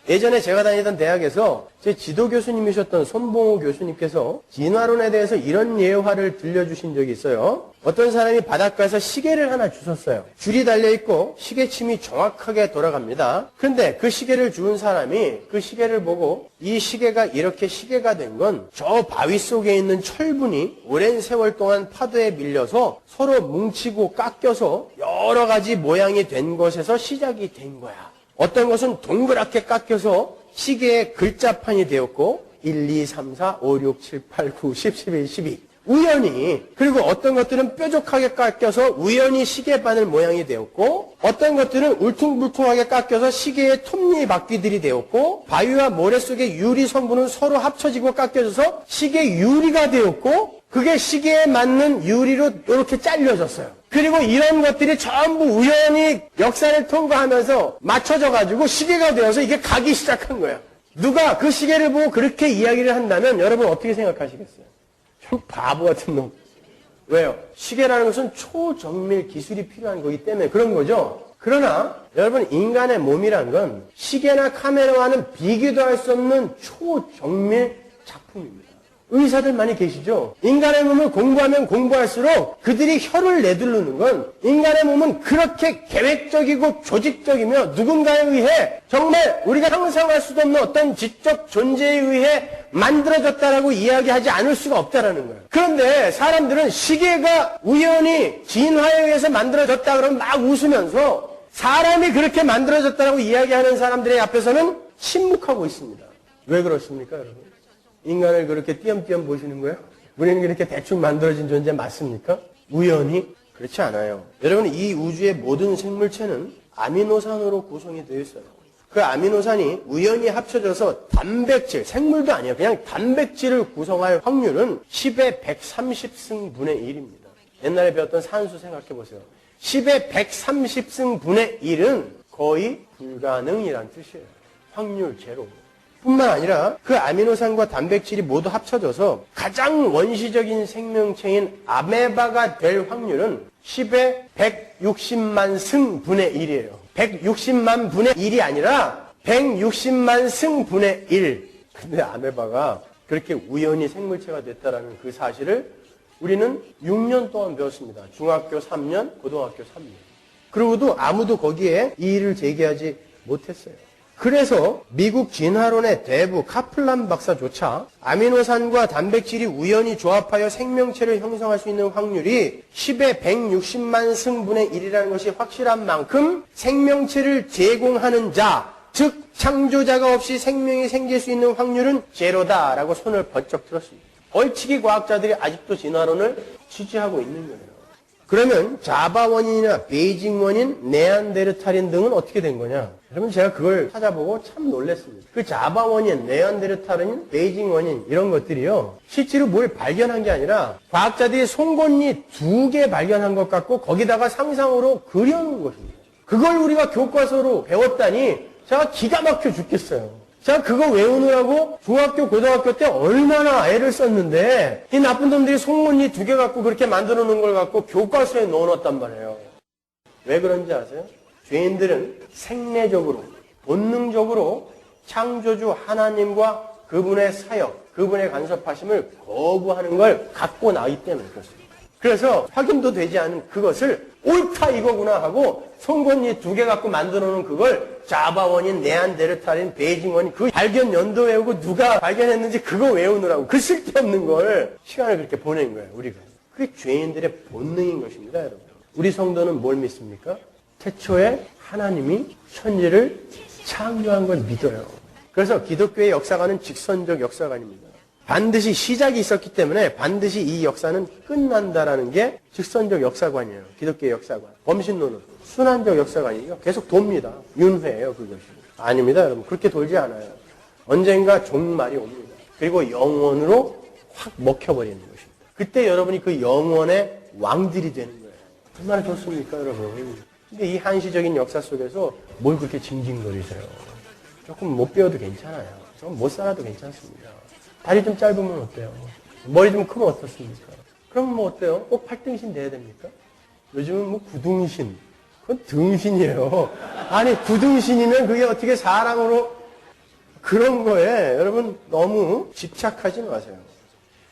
예전에 제가 다니던 대학에서 제 지도 교수님이셨던 손봉호 교수님께서 진화론에 대해서 이런 예화를 들려주신 적이 있어요. 어떤 사람이 바닷가에서 시계를 하나 주셨어요. 줄이 달려있고 시계침이 정확하게 돌아갑니다. 그런데 그 시계를 주운 사람이 그 시계를 보고 이 시계가 이렇게 시계가 된 건 저 바위 속에 있는 철분이 오랜 세월 동안 파도에 밀려서 서로 뭉치고 깎여서 여러 가지 모양이 된 것에서 시작이 된 거야. 어떤 것은 동그랗게 깎여서 시계의 글자판이 되었고 1, 2, 3, 4, 5, 6, 7, 8, 9, 10, 11, 12 우연히. 그리고 어떤 것들은 뾰족하게 깎여서 우연히 시계바늘 모양이 되었고 어떤 것들은 울퉁불퉁하게 깎여서 시계의 톱니바퀴들이 되었고 바위와 모래 속의 유리 성분은 서로 합쳐지고 깎여져서 시계 유리가 되었고 그게 시계에 맞는 유리로 이렇게 잘려졌어요. 그리고 이런 것들이 전부 우연히 역사를 통과하면서 맞춰져가지고 시계가 되어서 이게 가기 시작한 거야. 누가 그 시계를 보고 그렇게 이야기를 한다면 여러분 어떻게 생각하시겠어요? 참 바보 같은 놈. 왜요? 시계라는 것은 초정밀 기술이 필요한 거기 때문에 그런 거죠. 그러나 여러분 인간의 몸이란 건 시계나 카메라와는 비교도 할 수 없는 초정밀 작품입니다. 의사들 많이 계시죠? 인간의 몸을 공부하면 공부할수록 그들이 혀를 내두르는 건 인간의 몸은 그렇게 계획적이고 조직적이며 누군가에 의해 정말 우리가 상상할 수도 없는 어떤 지적 존재에 의해 만들어졌다라고 이야기하지 않을 수가 없다라는 거예요. 그런데 사람들은 시계가 우연히 진화에 의해서 만들어졌다 그러면 막 웃으면서 사람이 그렇게 만들어졌다라고 이야기하는 사람들의 앞에서는 침묵하고 있습니다. 왜 그렇습니까, 여러분? 인간을 그렇게 띄엄띄엄 보시는 거예요? 우리는 그렇게 대충 만들어진 존재 맞습니까? 우연히? 그렇지 않아요. 여러분, 이 우주의 모든 생물체는 아미노산으로 구성이 되어 있어요. 그 아미노산이 우연히 합쳐져서 단백질, 생물도 아니에요. 그냥 단백질을 구성할 확률은 10의 130승분의 1입니다. 옛날에 배웠던 산수 생각해 보세요. 10의 130승분의 1은 거의 불가능이란 뜻이에요. 확률 제로. 뿐만 아니라 그 아미노산과 단백질이 모두 합쳐져서 가장 원시적인 생명체인 아메바가 될 확률은 10의 160만 승분의 1이에요. 160만 분의 1이 아니라 160만 승분의 1. 근데 아메바가 그렇게 우연히 생물체가 됐다라는 그 사실을 우리는 6년 동안 배웠습니다. 중학교 3년, 고등학교 3년. 그러고도 아무도 거기에 이의를 제기하지 못했어요. 그래서 미국 진화론의 대부 카플란 박사조차 아미노산과 단백질이 우연히 조합하여 생명체를 형성할 수 있는 확률이 10의 160만 승분의 1이라는 것이 확실한 만큼 생명체를 제공하는 자, 즉 창조자가 없이 생명이 생길 수 있는 확률은 제로다라고 손을 번쩍 들었습니다. 벌칙이 과학자들이 아직도 진화론을 지지하고 있는 거예요. 그러면 자바 원인이나 베이징 원인, 네안데르탈인 등은 어떻게 된 거냐? 여러분 제가 그걸 찾아보고 참 놀랐습니다. 그 자바 원인, 네안데르탈인, 베이징 원인 이런 것들이요. 실제로 뭘 발견한 게 아니라 과학자들이 송곳니 2개 발견한 것 같고 거기다가 상상으로 그려놓은 것입니다. 그걸 우리가 교과서로 배웠다니 제가 기가 막혀 죽겠어요. 자, 그거 외우느라고 중학교, 고등학교 때 얼마나 애를 썼는데 이 나쁜 놈들이 송곳니 2개 갖고 그렇게 만들어 놓은 걸 갖고 교과서에 넣어놨단 말이에요. 왜 그런지 아세요? 죄인들은 생내적으로, 본능적으로 창조주 하나님과 그분의 사역, 그분의 간섭하심을 거부하는 걸 갖고 나기 때문에 그렇습니다. 그래서 확인도 되지 않은 그것을 옳다 이거구나 하고 송곳니 2개 갖고 만들어 놓은 그걸 자바원인, 네안데르탈인, 베이징원인 그 발견 연도 외우고 누가 발견했는지 그거 외우느라고 그 쓸데없는 걸 시간을 그렇게 보낸 거예요, 우리가. 그게 죄인들의 본능인 것입니다, 여러분. 우리 성도는 뭘 믿습니까? 태초에 하나님이 천지를 창조한 걸 믿어요. 그래서 기독교의 역사관은 직선적 역사관입니다. 반드시 시작이 있었기 때문에 반드시 이 역사는 끝난다라는 게 직선적 역사관이에요. 기독교의 역사관. 범신론은 순환적 역사관이에요. 계속 돕니다. 윤회예요, 그것이. 아닙니다, 여러분. 그렇게 돌지 않아요. 언젠가 종말이 옵니다. 그리고 영원으로 확 먹혀버리는 것입니다. 그때 여러분이 그 영원의 왕들이 되는 거예요. 얼마나 좋습니까, 여러분? 근데 이 한시적인 역사 속에서 뭘 그렇게 징징거리세요? 조금 못 배워도 괜찮아요. 조금 못 살아도 괜찮습니다. 다리 좀 짧으면 어때요? 머리 좀 크면 어떻습니까? 그럼 뭐 어때요? 꼭 8등신 돼야 됩니까? 요즘은 뭐 9등신. 그건 등신이에요. 아니 9등신이면 그게 어떻게 사랑으로 그런 거에 여러분 너무 집착하지 마세요.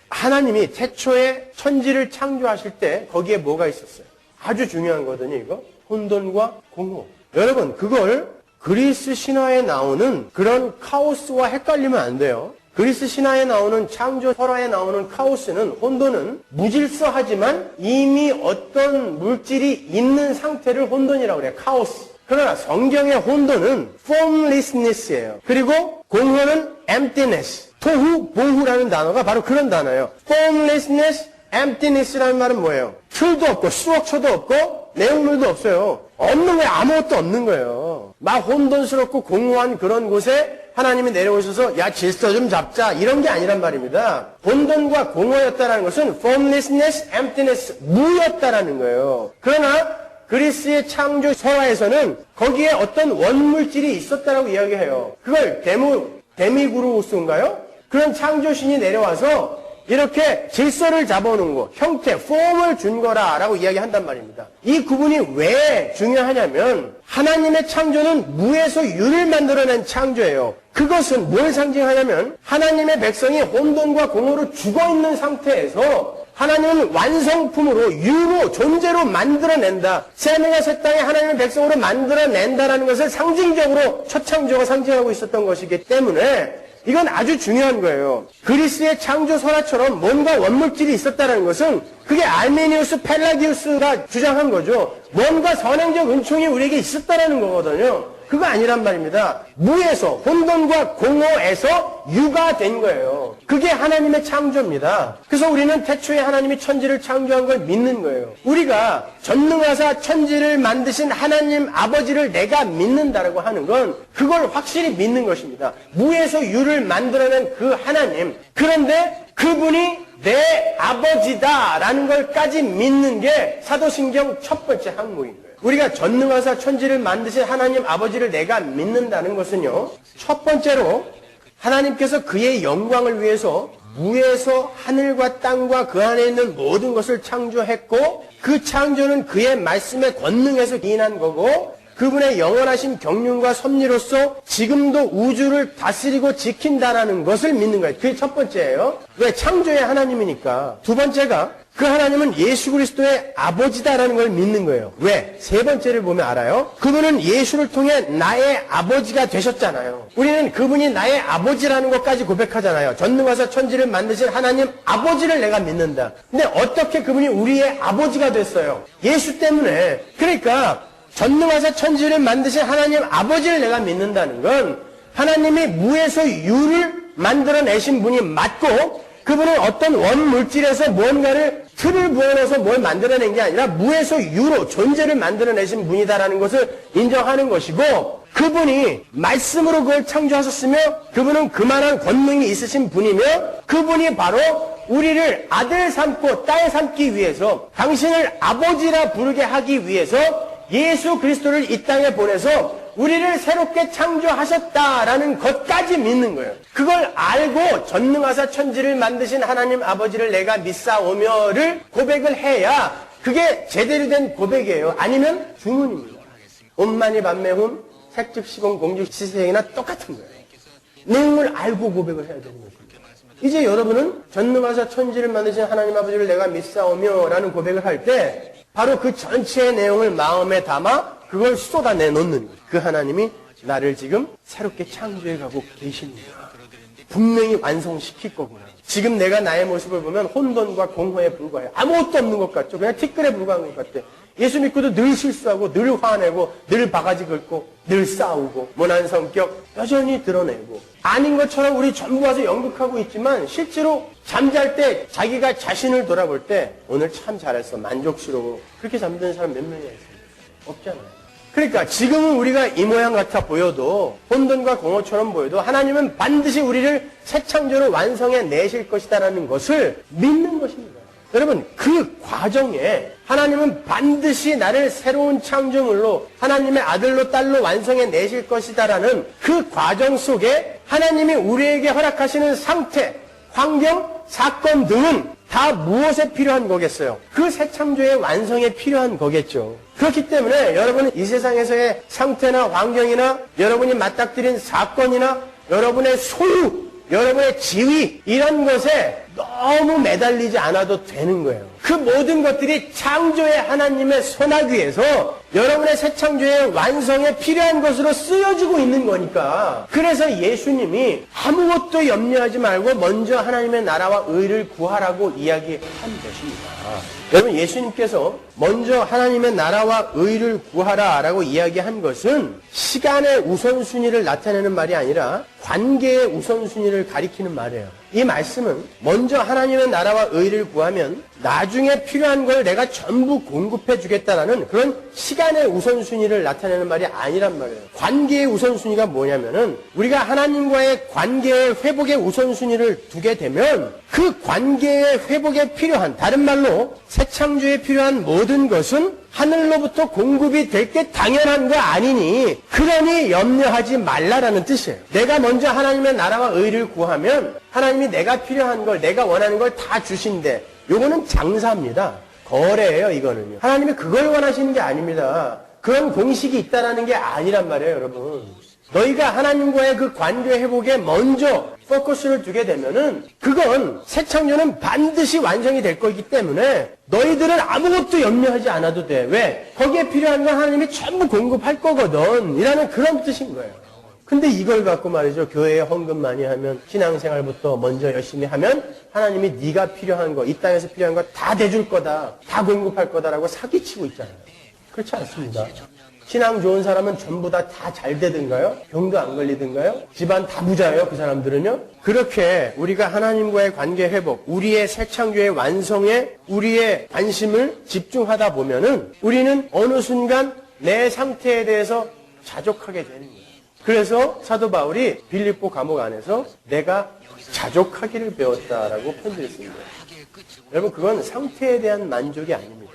하나님이 태초에 천지를 창조하실 때 거기에 뭐가 있었어요? 아주 중요한 거거든요, 이거. 혼돈과 공허. 여러분 그걸 그리스 신화에 나오는 그런 카오스와 헷갈리면 안 돼요. 그리스 신화에 나오는 창조 설화에 나오는 카오스는, 혼돈은 무질서하지만 이미 어떤 물질이 있는 상태를 혼돈이라고 그래요. 카오스. 그러나 성경의 혼돈은 formlessness예요. 그리고 공허는 emptiness. 토후, 보후라는 단어가 바로 그런 단어예요. formlessness, emptiness라는 말은 뭐예요? 틀도 없고 수억초도 없고 내용물도 없어요. 없는 거예요. 아무것도 없는 거예요. 막 혼돈스럽고 공허한 그런 곳에 하나님이 내려오셔서 야 질서 좀 잡자 이런 게 아니란 말입니다. 혼돈과 공허였다는 것은 formlessness, emptiness, 무였다라는 거예요. 그러나 그리스의 창조 설화에서는 거기에 어떤 원물질이 있었다라고 이야기해요. 그걸 데미구루스인가요? 그런 창조신이 내려와서 이렇게 질서를 잡아놓은 거, 형태, 폼을 준 거라라고 이야기한단 말입니다. 이 구분이 왜 중요하냐면 하나님의 창조는 무에서 유를 만들어낸 창조예요. 그것은 뭘 상징하냐면 하나님의 백성이 혼돈과 공허로 죽어있는 상태에서 하나님은 완성품으로 유로 존재로 만들어낸다. 새하늘과 새 땅에 하나님의 백성으로 만들어낸다라는 것을 상징적으로 첫 창조가 상징하고 있었던 것이기 때문에 이건 아주 중요한 거예요. 그리스의 창조 설화처럼 뭔가 원물질이 있었다는 것은 그게 알메니우스 펠라기우스가 주장한 거죠. 뭔가 선행적 은총이 우리에게 있었다는 거거든요. 그거 아니란 말입니다. 무에서, 혼돈과 공허에서 유가 된 거예요. 그게 하나님의 창조입니다. 그래서 우리는 태초에 하나님이 천지를 창조한 걸 믿는 거예요. 우리가 전능하사 천지를 만드신 하나님 아버지를 내가 믿는다라고 하는 건 그걸 확실히 믿는 것입니다. 무에서 유를 만들어낸 그 하나님. 그런데 그분이 내 아버지다라는 걸까지 믿는 게 사도신경 첫 번째 항목인 거예요. 우리가 전능하사 천지를 만드신 하나님 아버지를 내가 믿는다는 것은요, 첫 번째로 하나님께서 그의 영광을 위해서 무에서 하늘과 땅과 그 안에 있는 모든 것을 창조했고 그 창조는 그의 말씀에 권능해서 기인한 거고 그분의 영원하신 경륜과 섭리로서 지금도 우주를 다스리고 지킨다라는 것을 믿는 거예요. 그게 첫 번째예요. 왜? 창조의 하나님이니까. 두 번째가 그 하나님은 예수 그리스도의 아버지다라는 걸 믿는 거예요. 왜? 세 번째를 보면 알아요. 그분은 예수를 통해 나의 아버지가 되셨잖아요. 우리는 그분이 나의 아버지라는 것까지 고백하잖아요. 전능하사 천지를 만드신 하나님 아버지를 내가 믿는다. 근데 어떻게 그분이 우리의 아버지가 됐어요? 예수 때문에. 그러니까 전능하사 천지를 만드신 하나님 아버지를 내가 믿는다는 건 하나님이 무에서 유를 만들어내신 분이 맞고 그분은 어떤 원물질에서 뭔가를 틀을 부어넣어서 뭘 만들어낸 게 아니라 무에서 유로 존재를 만들어내신 분이다라는 것을 인정하는 것이고 그분이 말씀으로 그걸 창조하셨으며 그분은 그만한 권능이 있으신 분이며 그분이 바로 우리를 아들 삼고 딸 삼기 위해서 당신을 아버지라 부르게 하기 위해서 예수 그리스도를 이 땅에 보내서 우리를 새롭게 창조하셨다라는 것까지 믿는 거예요. 그걸 알고 전능하사 천지를 만드신 하나님 아버지를 내가 믿사오며를 고백을 해야 그게 제대로 된 고백이에요. 아니면 주문입니다. 온만이 반매훈 색즉시공 공주시생이나 똑같은 거예요. 내용을 알고 고백을 해야 되는 것입니다. 이제 여러분은 전능하사 천지를 만드신 하나님 아버지를 내가 믿사오며 라는 고백을 할 때 바로 그 전체의 내용을 마음에 담아 그걸 쏟아내 놓는 거예요. 그 하나님이 나를 지금 새롭게 창조해가고 계십니다. 분명히 완성시킬 거구나. 지금 내가 나의 모습을 보면 혼돈과 공허에 불과해요. 아무것도 없는 것 같죠. 그냥 티끌에 불과한 것 같아. 예수 믿고도 늘 실수하고 늘 화내고 늘 바가지 긁고 늘 싸우고 모난 성격 여전히 드러내고 아닌 것처럼 우리 전부 와서 연극하고 있지만 실제로 잠잘 때 자기가 자신을 돌아볼 때 오늘 참 잘했어 만족스러워 그렇게 잠드는 사람 몇 명이나 있어요? 없잖아요. 그러니까 지금은 우리가 이 모양 같아 보여도 혼돈과 공허처럼 보여도 하나님은 반드시 우리를 새 창조로 완성해 내실 것이다라는 것을 믿는 것입니다. 여러분 그 과정에 하나님은 반드시 나를 새로운 창조물로 하나님의 아들로 딸로 완성해 내실 것이다라는 그 과정 속에 하나님이 우리에게 허락하시는 상태, 환경, 사건 등은 다 무엇에 필요한 거겠어요? 그 새 창조의 완성에 필요한 거겠죠. 그렇기 때문에 여러분은 이 세상에서의 상태나 환경이나 여러분이 맞닥뜨린 사건이나 여러분의 소유, 여러분의 지위 이런 것에 너무 매달리지 않아도 되는 거예요. 그 모든 것들이 창조의 하나님의 손아귀에서 여러분의 새 창조의 완성에 필요한 것으로 쓰여지고 있는 거니까. 그래서 예수님이 아무것도 염려하지 말고 먼저 하나님의 나라와 의를 구하라고 이야기한 것입니다. 여러분 예수님께서 먼저 하나님의 나라와 의를 구하라라고 이야기한 것은 시간의 우선순위를 나타내는 말이 아니라 관계의 우선순위를 가리키는 말이에요. 이 말씀은 먼저 하나님의 나라와 의를 구하면 나중에 필요한 걸 내가 전부 공급해 주겠다라는 그런 시간의 우선순위를 나타내는 말이 아니란 말이에요. 관계의 우선순위가 뭐냐면은 우리가 하나님과의 관계의 회복의 우선순위를 두게 되면 그 관계의 회복에 필요한 다른 말로 새 창조에 필요한 모든 것은 하늘로부터 공급이 될 게 당연한 거 아니니 그러니 염려하지 말라라는 뜻이에요. 내가 먼저 하나님의 나라와 의를 구하면 하나님이 내가 필요한 걸 내가 원하는 걸 다 주신대. 요거는 장사입니다. 거래예요 이거는요. 하나님이 그걸 원하시는 게 아닙니다. 그런 공식이 있다라는 게 아니란 말이에요 여러분. 너희가 하나님과의 그 관계 회복에 먼저 포커스를 두게 되면은 그건 새 창조는 반드시 완성이 될 거기 때문에 너희들은 아무것도 염려하지 않아도 돼. 왜? 거기에 필요한 건 하나님이 전부 공급할 거거든. 이라는 그런 뜻인 거예요. 근데 이걸 갖고 말이죠. 교회에 헌금 많이 하면 신앙생활부터 먼저 열심히 하면 하나님이 네가 필요한 거, 이 땅에서 필요한 거 다 대줄 거다. 다 공급할 거다라고 사기치고 있잖아요. 그렇지 않습니다. 신앙 좋은 사람은 전부 다 잘 되든가요? 병도 안 걸리든가요? 집안 다 부자예요, 그 사람들은요? 그렇게 우리가 하나님과의 관계 회복, 우리의 새 창조의 완성에 우리의 관심을 집중하다 보면은 우리는 어느 순간 내 상태에 대해서 자족하게 되는 거예요. 그래서 사도 바울이 빌립보 감옥 안에서 내가 자족하기를 배웠다라고 편지를 씁니다. 여러분, 그건 상태에 대한 만족이 아닙니다.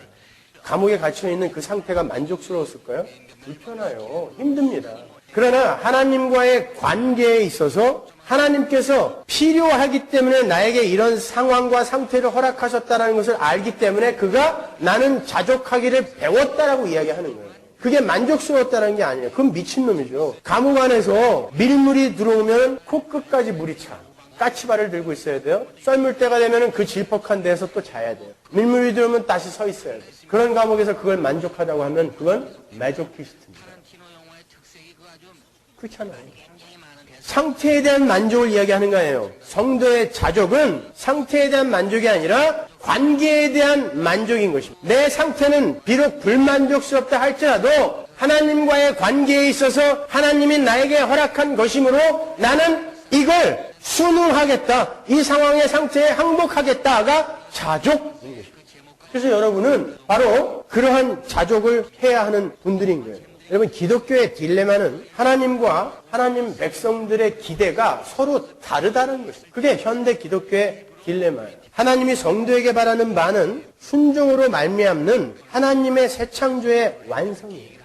감옥에 갇혀있는 그 상태가 만족스러웠을까요? 불편해요. 힘듭니다. 그러나 하나님과의 관계에 있어서 하나님께서 필요하기 때문에 나에게 이런 상황과 상태를 허락하셨다는 것을 알기 때문에 그가 나는 자족하기를 배웠다라고 이야기하는 거예요. 그게 만족스러웠다는 게 아니에요. 그건 미친놈이죠. 감옥 안에서 밀물이 들어오면 코끝까지 물이 차. 까치발을 들고 있어야 돼요. 썰물 때가 되면 그 질퍽한 데에서 또 자야 돼요. 밀물이 들어오면 다시 서 있어야 돼요. 그런 감옥에서 그걸 만족하다고 하면 그건 마조키스트입니다. 그렇잖아요. 상태에 대한 만족을 이야기하는 거예요. 성도의 자족은 상태에 대한 만족이 아니라 관계에 대한 만족인 것입니다. 내 상태는 비록 불만족스럽다 할지라도 하나님과의 관계에 있어서 하나님이 나에게 허락한 것이므로 나는 이걸 순응하겠다. 이 상황의 상태에 항복하겠다가 자족인 것입니다. 그래서 여러분은 바로 그러한 자족을 해야 하는 분들인 거예요. 여러분, 기독교의 딜레마는 하나님과 하나님 백성들의 기대가 서로 다르다는 것입니다. 그게 현대 기독교의 딜레마예요. 하나님이 성도에게 바라는 바는 순종으로 말미암는 하나님의 새 창조의 완성이에요.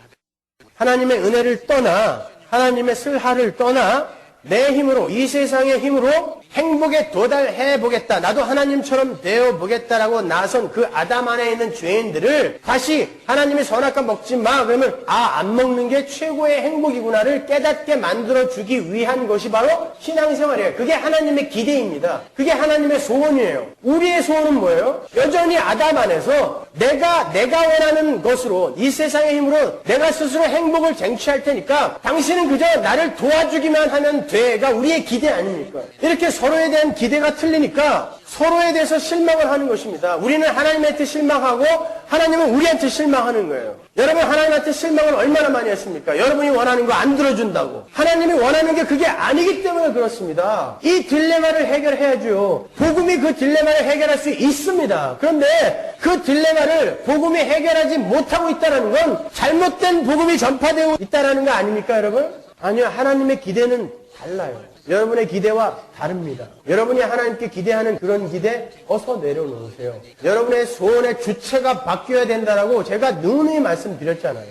하나님의 은혜를 떠나 하나님의 슬하를 떠나 내 힘으로 이 세상의 힘으로 행복에 도달해 보겠다. 나도 하나님처럼 되어 보겠다라고 나선 그 아담 안에 있는 죄인들을 다시 하나님이 선악과 먹지 마. 그러면 안 먹는 게 최고의 행복이구나를 깨닫게 만들어주기 위한 것이 바로 신앙생활이에요. 그게 하나님의 기대입니다. 그게 하나님의 소원이에요. 우리의 소원은 뭐예요? 여전히 아담 안에서 내가 원하는 것으로 이 세상의 힘으로 내가 스스로 행복을 쟁취할 테니까 당신은 그저 나를 도와주기만 하면 돼가 우리의 기대 아닙니까? 이렇게 서로에 대한 기대가 틀리니까 서로에 대해서 실망을 하는 것입니다. 우리는 하나님한테 실망하고 하나님은 우리한테 실망하는 거예요. 여러분 하나님한테 실망을 얼마나 많이 했습니까? 여러분이 원하는 거 안 들어준다고. 하나님이 원하는 게 그게 아니기 때문에 그렇습니다. 이 딜레마를 해결해야죠. 복음이 그 딜레마를 해결할 수 있습니다. 그런데 그 딜레마를 복음이 해결하지 못하고 있다는 건 잘못된 복음이 전파되고 있다는 거 아닙니까 여러분? 아니요. 하나님의 기대는 달라요. 여러분의 기대와 다릅니다. 여러분이 하나님께 기대하는 그런 기대 어서 내려놓으세요. 여러분의 소원의 주체가 바뀌어야 된다라고 제가 누누이 말씀드렸잖아요.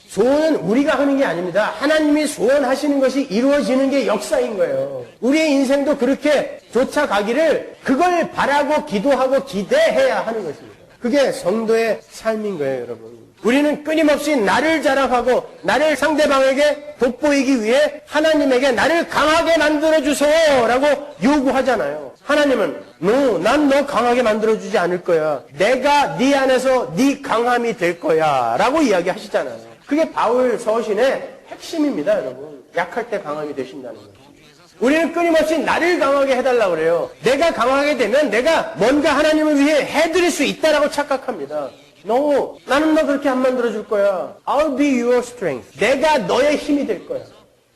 소원은 우리가 하는 게 아닙니다. 하나님이 소원하시는 것이 이루어지는 게 역사인 거예요. 우리의 인생도 그렇게 쫓아가기를 그걸 바라고 기도하고 기대해야 하는 것입니다. 그게 성도의 삶인 거예요, 여러분. 우리는 끊임없이 나를 자랑하고 나를 상대방에게 돋보이기 위해 하나님에게 나를 강하게 만들어주세요 라고 요구하잖아요. 하나님은 난 너 강하게 만들어주지 않을 거야. 내가 네 안에서 네 강함이 될 거야 라고 이야기하시잖아요. 그게 바울 서신의 핵심입니다, 여러분. 약할 때 강함이 되신다는 거죠. 우리는 끊임없이 나를 강하게 해달라고 그래요. 내가 강하게 되면 내가 뭔가 하나님을 위해 해드릴 수 있다라고 착각합니다. No, 나는 너 그렇게 안 만들어줄 거야. I'll be your strength. 내가 너의 힘이 될 거야.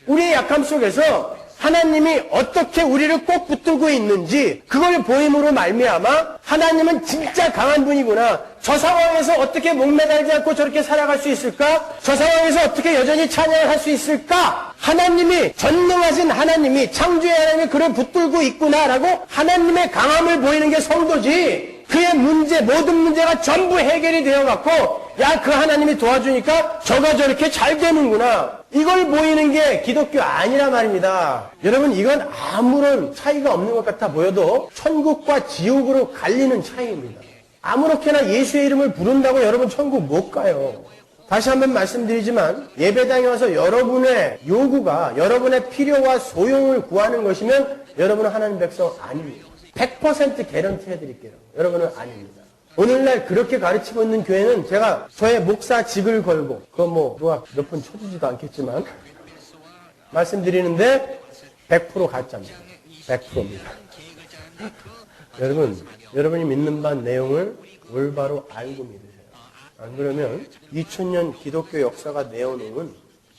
우리의 약함 속에서 하나님이 어떻게 우리를 꼭 붙들고 있는지 그걸 보임으로 말미암아 하나님은 진짜 강한 분이구나. 저 상황에서 어떻게 목매달지 않고 저렇게 살아갈 수 있을까? 저 상황에서 어떻게 여전히 찬양을 할 수 있을까? 하나님이 전능하신 하나님이 창조의 하나님이 그를 붙들고 있구나라고 하나님의 강함을 보이는 게 성도지. 그의 문제, 모든 문제가 전부 해결이 되어갖고 야, 그 하나님이 도와주니까 저가 저렇게 잘 되는구나. 이걸 보이는 게 기독교 아니란 말입니다. 여러분 이건 아무런 차이가 없는 것 같아 보여도 천국과 지옥으로 갈리는 차이입니다. 아무렇게나 예수의 이름을 부른다고 여러분 천국 못 가요. 다시 한번 말씀드리지만 예배당에 와서 여러분의 요구가 여러분의 필요와 소용을 구하는 것이면 여러분은 하나님 백성 아닙니다. 100% 개런티 해드릴게요. 여러분은 아닙니다. 오늘날 그렇게 가르치고 있는 교회는 제가 저의 목사직을 걸고 그건 뭐 누가 몇 번 쳐주지도 않겠지만 말씀드리는데 100% 가짜입니다. 100%입니다. 여러분이 믿는 바 내용을 올바로 알고 믿으세요. 안 그러면 2000년 기독교 역사가 내어놓은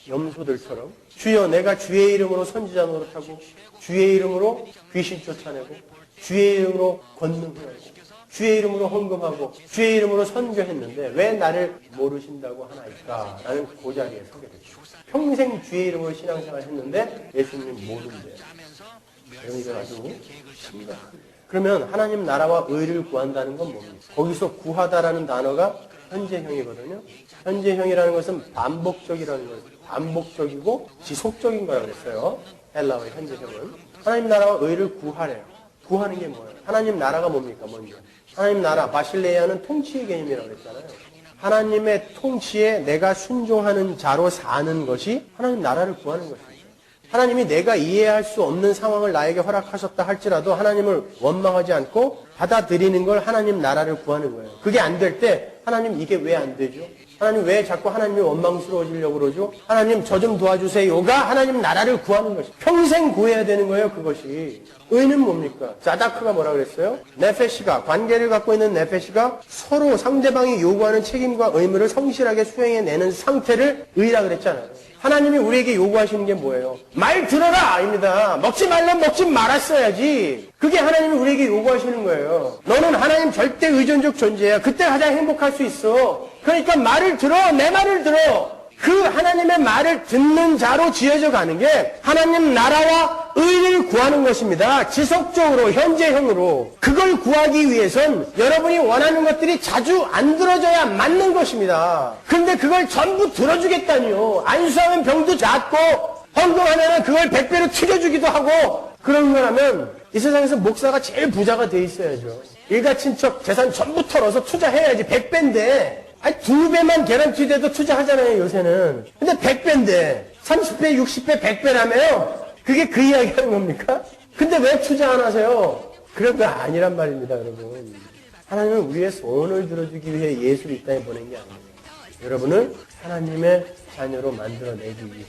염소들처럼 주여 내가 주의 이름으로 선지자 노릇하고 주의 이름으로 귀신 쫓아내고 주의 이름으로 권능하고 주의 이름으로 헌금하고 주의 이름으로 선교했는데 왜 나를 모르신다고 하나이까? 라는 그 자리에 서게 됐죠. 평생 주의 이름으로 신앙생활 했는데 예수님 모른대요. 여러분 이건 아주 심각합니다. 그러면 하나님 나라와 의를 구한다는 건 뭡니까? 거기서 구하다라는 단어가 현재형이거든요. 현재형이라는 것은 반복적이라는 거예요. 반복적이고 지속적인 거라고 그랬어요. 헬라어의 현재형은. 하나님 나라와 의를 구하래요. 구하는 게 뭐예요? 하나님 나라가 뭡니까? 먼저. 하나님 나라, 바실레이아는 통치의 개념이라고 그랬잖아요. 하나님의 통치에 내가 순종하는 자로 사는 것이 하나님 나라를 구하는 것입니다. 하나님이 내가 이해할 수 없는 상황을 나에게 허락하셨다 할지라도 하나님을 원망하지 않고 받아들이는 걸 하나님 나라를 구하는 거예요. 그게 안 될 때 하나님 이게 왜 안 되죠? 하나님 왜 자꾸 하나님이 원망스러워지려고 그러죠? 하나님 저 좀 도와주세요가 하나님 나라를 구하는 것이 평생 구해야 되는 거예요. 그것이. 의는 뭡니까? 자다크가 뭐라 그랬어요? 네페시가 관계를 갖고 있는 네페시가 서로 상대방이 요구하는 책임과 의무를 성실하게 수행해내는 상태를 의라 그랬잖아요. 하나님이 우리에게 요구하시는 게 뭐예요? 말 들어라! 아닙니다. 먹지 말면 먹지 말았어야지. 그게 하나님이 우리에게 요구하시는 거예요. 너는 하나님 절대 의존적 존재야. 그때 가장 행복할 수 있어. 그러니까 말을 들어. 내 말을 들어. 그 하나님의 말을 듣는 자로 지어져 가는 게 하나님 나라와 의를 구하는 것입니다. 지속적으로, 현재형으로. 그걸 구하기 위해선 여러분이 원하는 것들이 자주 안 들어져야 맞는 것입니다. 근데 그걸 전부 들어주겠다니요. 안수하면 병도 낫고 헌금하면 그걸 100배로 튀겨주기도 하고 그런 거라면 이 세상에서 목사가 제일 부자가 돼 있어야죠. 일가 친척 재산 전부 털어서 투자해야지. 100배인데 아니 2배만 개런티 돼도 투자하잖아요 요새는. 근데 100배인데 30배 60배 100배라며요. 그게 그 이야기 하는 겁니까? 근데 왜 투자 안 하세요? 그런 거 아니란 말입니다 여러분. 하나님은 우리의 소원을 들어주기 위해 예수를 이 땅에 보낸 게 아니에요. 여러분을 하나님의 자녀로 만들어내기 위해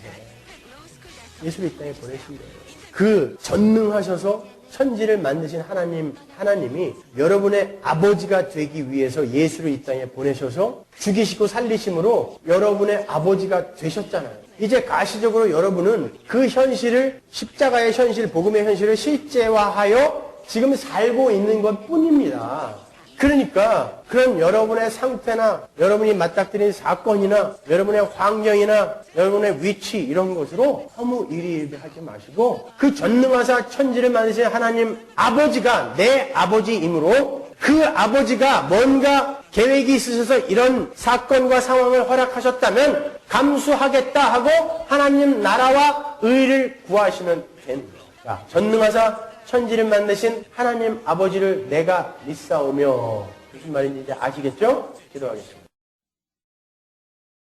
예수를 이 땅에 보내신 거예요. 그 전능하셔서 천지를 만드신 하나님이 여러분의 아버지가 되기 위해서 예수를 이 땅에 보내셔서 죽이시고 살리심으로 여러분의 아버지가 되셨잖아요. 이제 가시적으로 여러분은 그 현실을, 십자가의 현실, 복음의 현실을 실제화하여 지금 살고 있는 것 뿐입니다. 그러니까 그런 여러분의 상태나 여러분이 맞닥뜨린 사건이나 여러분의 환경이나 여러분의 위치 이런 것으로 너무 일희일비하지 마시고 그 전능하사 천지를 만드신 하나님 아버지가 내 아버지이므로 그 아버지가 뭔가 계획이 있으셔서 이런 사건과 상황을 허락하셨다면 감수하겠다 하고 하나님 나라와 의를 구하시면 됩니다. 자, 전능하사 천지를 만드신 하나님 아버지를 내가 믿사오며 무슨 말인지 이제 아시겠죠? 기도하겠습니다.